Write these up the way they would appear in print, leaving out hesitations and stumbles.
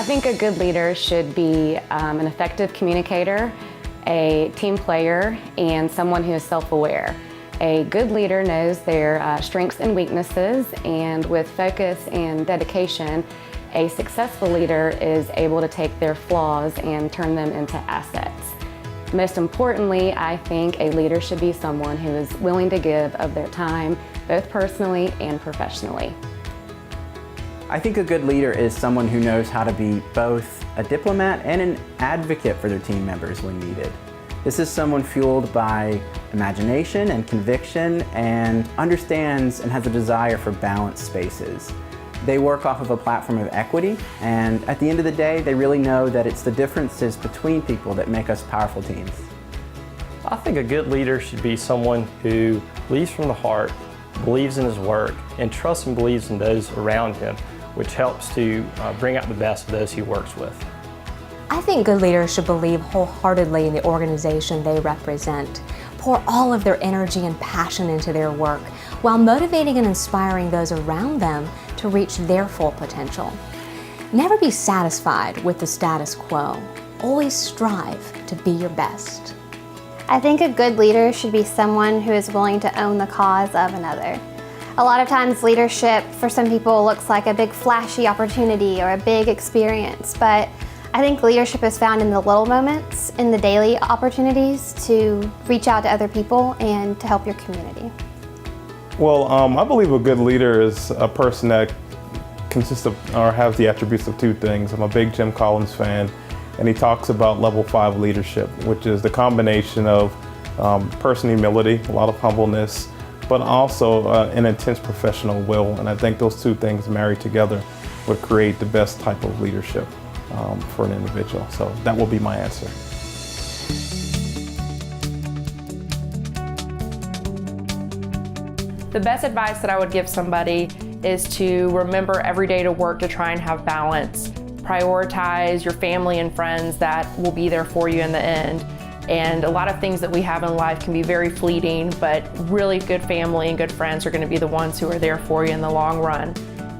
I think a good leader should be an effective communicator, a team player, and someone who is self-aware. A good leader knows their strengths and weaknesses, and with focus and dedication, a successful leader is able to take their flaws and turn them into assets. Most importantly, I think a leader should be someone who is willing to give of their time, both personally and professionally. I think a good leader is someone who knows how to be both a diplomat and an advocate for their team members when needed. This is someone fueled by imagination and conviction and understands and has a desire for balanced spaces. They work off of a platform of equity, and at the end of the day, they really know that it's the differences between people that make us powerful teams. I think a good leader should be someone who leads from the heart, believes in his work, and trusts and believes in those around him, which helps to bring out the best of those he works with. I think good leaders should believe wholeheartedly in the organization they represent, pour all of their energy and passion into their work, while motivating and inspiring those around them to reach their full potential. Never be satisfied with the status quo. Always strive to be your best. I think a good leader should be someone who is willing to own the cause of another. A lot of times leadership for some people looks like a big flashy opportunity or a big experience, but I think leadership is found in the little moments, in the daily opportunities to reach out to other people and to help your community. Well, I believe a good leader is a person that consists of or has the attributes of two things. I'm a big Jim Collins fan, and he talks about level 5 leadership, which is the combination of personal humility, a lot of humbleness, but also an intense professional will. And I think those two things married together would create the best type of leadership for an individual. So that will be my answer. The best advice that I would give somebody is to remember every day to work to try and have balance. Prioritize your family and friends that will be there for you in the end. And a lot of things that we have in life can be very fleeting, but really good family and good friends are going to be the ones who are there for you in the long run.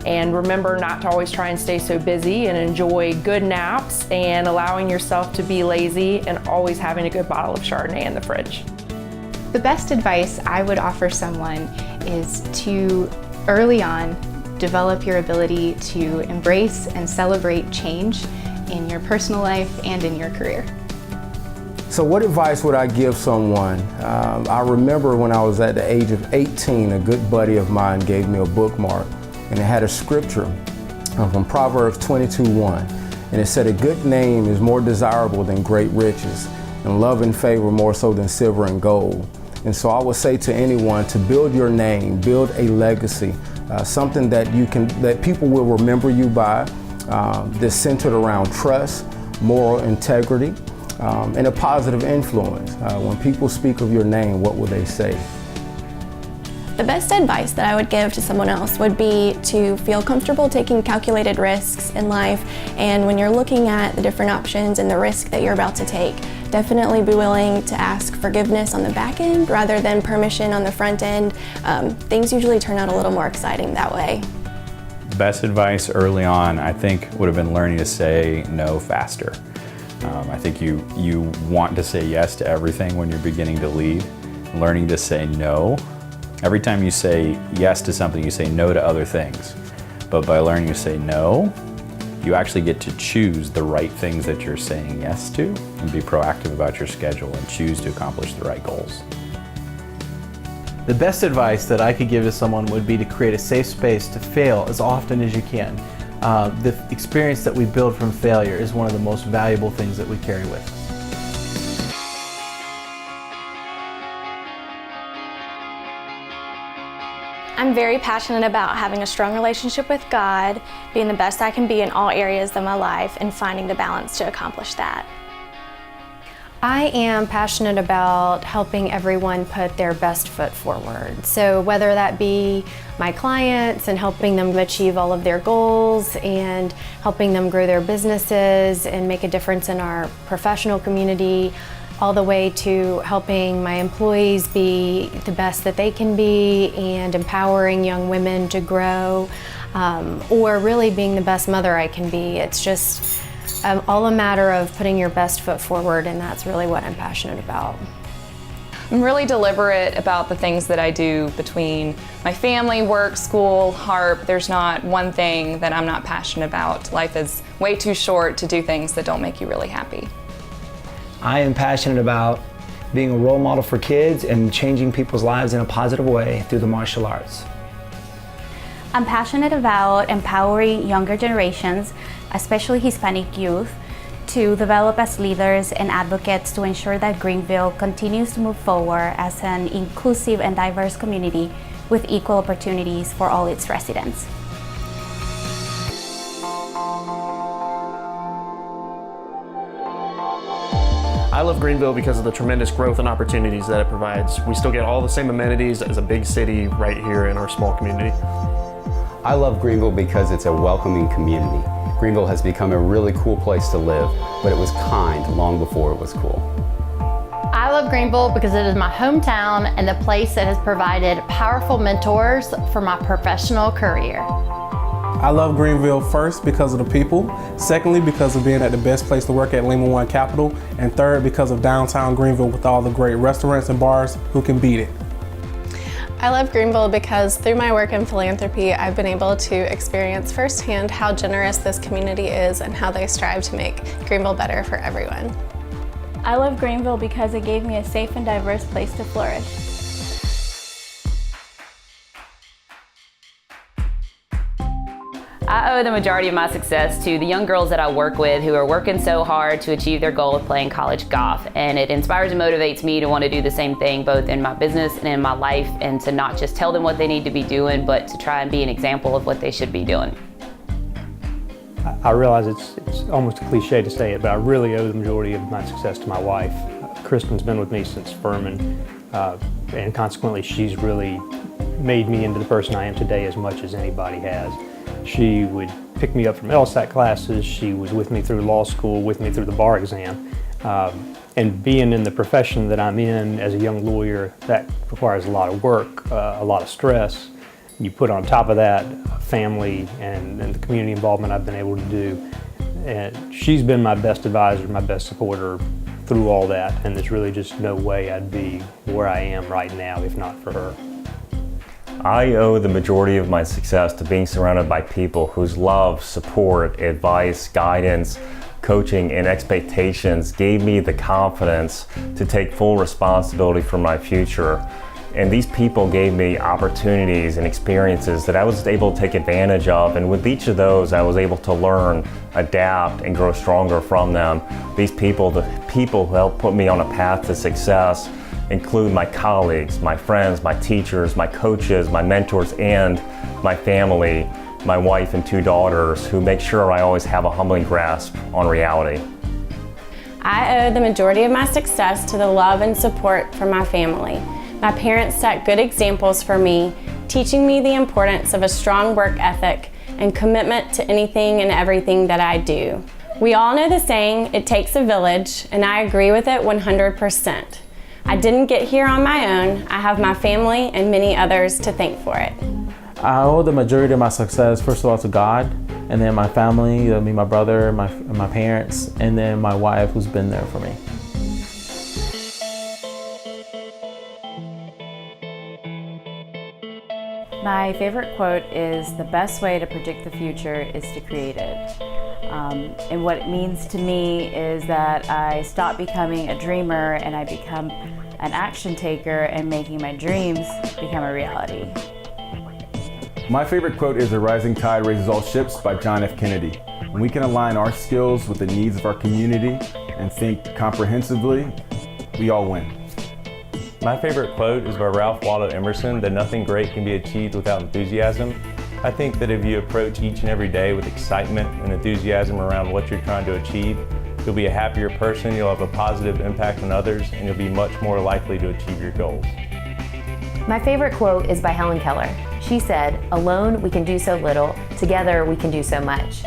And remember not to always try and stay so busy, and enjoy good naps and allowing yourself to be lazy, and always having a good bottle of Chardonnay in the fridge. The best advice I would offer someone is to, early on, develop your ability to embrace and celebrate change in your personal life and in your career. So what advice would I give someone? I remember when I was at the age of 18, a good buddy of mine gave me a bookmark, and it had a scripture from Proverbs 22:1, and it said, "A good name is more desirable than great riches, and love and favor more so than silver and gold." And so I would say to anyone to build your name, build a legacy, something that that people will remember you by, that's centered around trust, moral integrity, and a positive influence. When people speak of your name, what will they say? The best advice that I would give to someone else would be to feel comfortable taking calculated risks in life, and when you're looking at the different options and the risk that you're about to take, definitely be willing to ask forgiveness on the back end rather than permission on the front end. Things usually turn out a little more exciting that way. Best advice early on, I think, would have been learning to say no faster. I think you want to say yes to everything when you're beginning to lead. Learning to say no. Every time you say yes to something, you say no to other things. But by learning to say no, you actually get to choose the right things that you're saying yes to, and be proactive about your schedule and choose to accomplish the right goals. The best advice that I could give to someone would be to create a safe space to fail as often as you can. The experience that we build from failure is one of the most valuable things that we carry with us. I'm very passionate about having a strong relationship with God, being the best I can be in all areas of my life, and finding the balance to accomplish that. I am passionate about helping everyone put their best foot forward. So whether that be my clients and helping them achieve all of their goals and helping them grow their businesses and make a difference in our professional community, all the way to helping my employees be the best that they can be and empowering young women to grow. or really being the best mother I can be. It's just all a matter of putting your best foot forward, and that's really what I'm passionate about. I'm really deliberate about the things that I do between my family, work, school, HARP. There's not one thing that I'm not passionate about. Life is way too short to do things that don't make you really happy. I am passionate about being a role model for kids and changing people's lives in a positive way through the martial arts. I'm passionate about empowering younger generations, especially Hispanic youth, to develop as leaders and advocates to ensure that Greenville continues to move forward as an inclusive and diverse community with equal opportunities for all its residents. I love Greenville because of the tremendous growth and opportunities that it provides. We still get all the same amenities as a big city right here in our small community. I love Greenville because it's a welcoming community. Greenville has become a really cool place to live, but it was kind long before it was cool. I love Greenville because it is my hometown and the place that has provided powerful mentors for my professional career. I love Greenville first because of the people, secondly because of being at the best place to work at Lima One Capital, and third because of downtown Greenville with all the great restaurants and bars. Who can beat it? I love Greenville because through my work in philanthropy, I've been able to experience firsthand how generous this community is and how they strive to make Greenville better for everyone. I love Greenville because it gave me a safe and diverse place to flourish. I owe the majority of my success to the young girls that I work with who are working so hard to achieve their goal of playing college golf. And it inspires and motivates me to want to do the same thing both in my business and in my life, and to not just tell them what they need to be doing, but to try and be an example of what they should be doing. I realize it's almost a cliche to say it, but I really owe the majority of my success to my wife. Kristen's been with me since Furman, and consequently she's really made me into the person I am today as much as anybody has. She would pick me up from LSAT classes, she was with me through law school, with me through the bar exam. And being in the profession that I'm in as a young lawyer, that requires a lot of work, a lot of stress. You put on top of that family and the community involvement I've been able to do. And she's been my best advisor, my best supporter through all that, and there's really just no way I'd be where I am right now if not for her. I owe the majority of my success to being surrounded by people whose love, support, advice, guidance, coaching, and expectations gave me the confidence to take full responsibility for my future. And these people gave me opportunities and experiences that I was able to take advantage of, and with each of those I was able to learn, adapt, and grow stronger from them. These people, the people who helped put me on a path to success, include my colleagues, my friends, my teachers, my coaches, my mentors, and my family, my wife and 2 daughters, who make sure I always have a humbling grasp on reality. I owe the majority of my success to the love and support from my family. My parents set good examples for me, teaching me the importance of a strong work ethic and commitment to anything and everything that I do. We all know the saying, it takes a village, and I agree with it 100%. I didn't get here on my own. I have my family and many others to thank for it. I owe the majority of my success, first of all, to God, and then my family, my brother, my parents, and then my wife who's been there for me. My favorite quote is, "The best way to predict the future is to create it." And what it means to me is that I stop becoming a dreamer and I become an action taker and making my dreams become a reality. My favorite quote is, "A rising tide raises all ships" by John F. Kennedy. When we can align our skills with the needs of our community and think comprehensively, we all win. My favorite quote is by Ralph Waldo Emerson, that nothing great can be achieved without enthusiasm. I think that if you approach each and every day with excitement and enthusiasm around what you're trying to achieve, you'll be a happier person, you'll have a positive impact on others, and you'll be much more likely to achieve your goals. My favorite quote is by Helen Keller. She said, "Alone we can do so little, together we can do so much."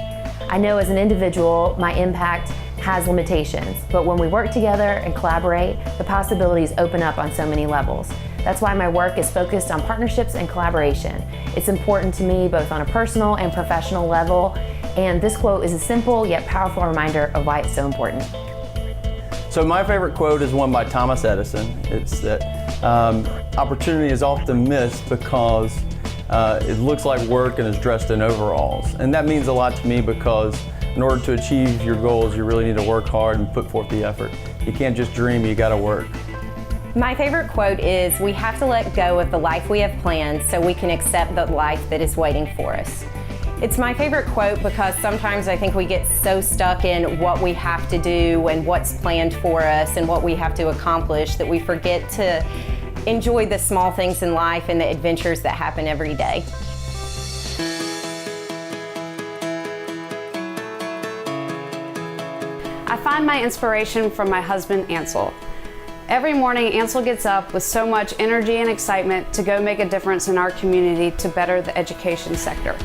I know as an individual, my impact has limitations, but when we work together and collaborate, the possibilities open up on so many levels. That's why my work is focused on partnerships and collaboration. It's important to me both on a personal and professional level, and this quote is a simple yet powerful reminder of why it's so important. So my favorite quote is one by Thomas Edison. It's that opportunity is often missed because it looks like work and is dressed in overalls. And that means a lot to me because in order to achieve your goals, you really need to work hard and put forth the effort. You can't just dream, you gotta work. My favorite quote is, we have to let go of the life we have planned so we can accept the life that is waiting for us. It's my favorite quote because sometimes I think we get so stuck in what we have to do and what's planned for us and what we have to accomplish that we forget to enjoy the small things in life and the adventures that happen every day. I find my inspiration from my husband, Ansel. Every morning, Ansel gets up with so much energy and excitement to go make a difference in our community to better the education sector.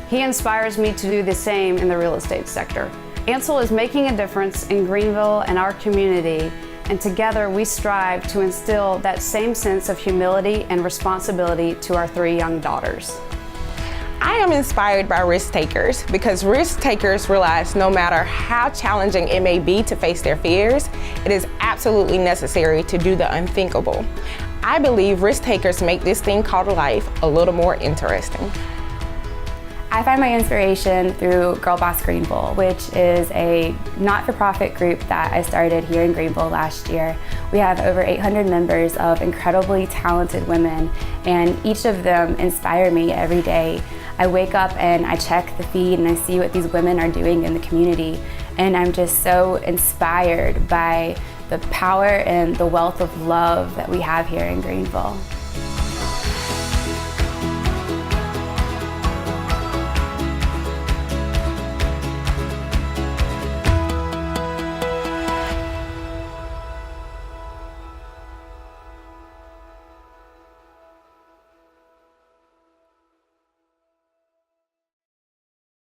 He inspires me to do the same in the real estate sector. Ansel is making a difference in Greenville and our community, and together we strive to instill that same sense of humility and responsibility to our 3 young daughters. I am inspired by risk takers because risk takers realize no matter how challenging it may be to face their fears, it is absolutely necessary to do the unthinkable. I believe risk takers make this thing called life a little more interesting. I find my inspiration through Girl Boss Greenville, which is a not-for-profit group that I started here in Greenville last year. We have over 800 members of incredibly talented women, and each of them inspire me every day. I wake up and I check the feed and I see what these women are doing in the community, and I'm just so inspired by the power and the wealth of love that we have here in Greenville.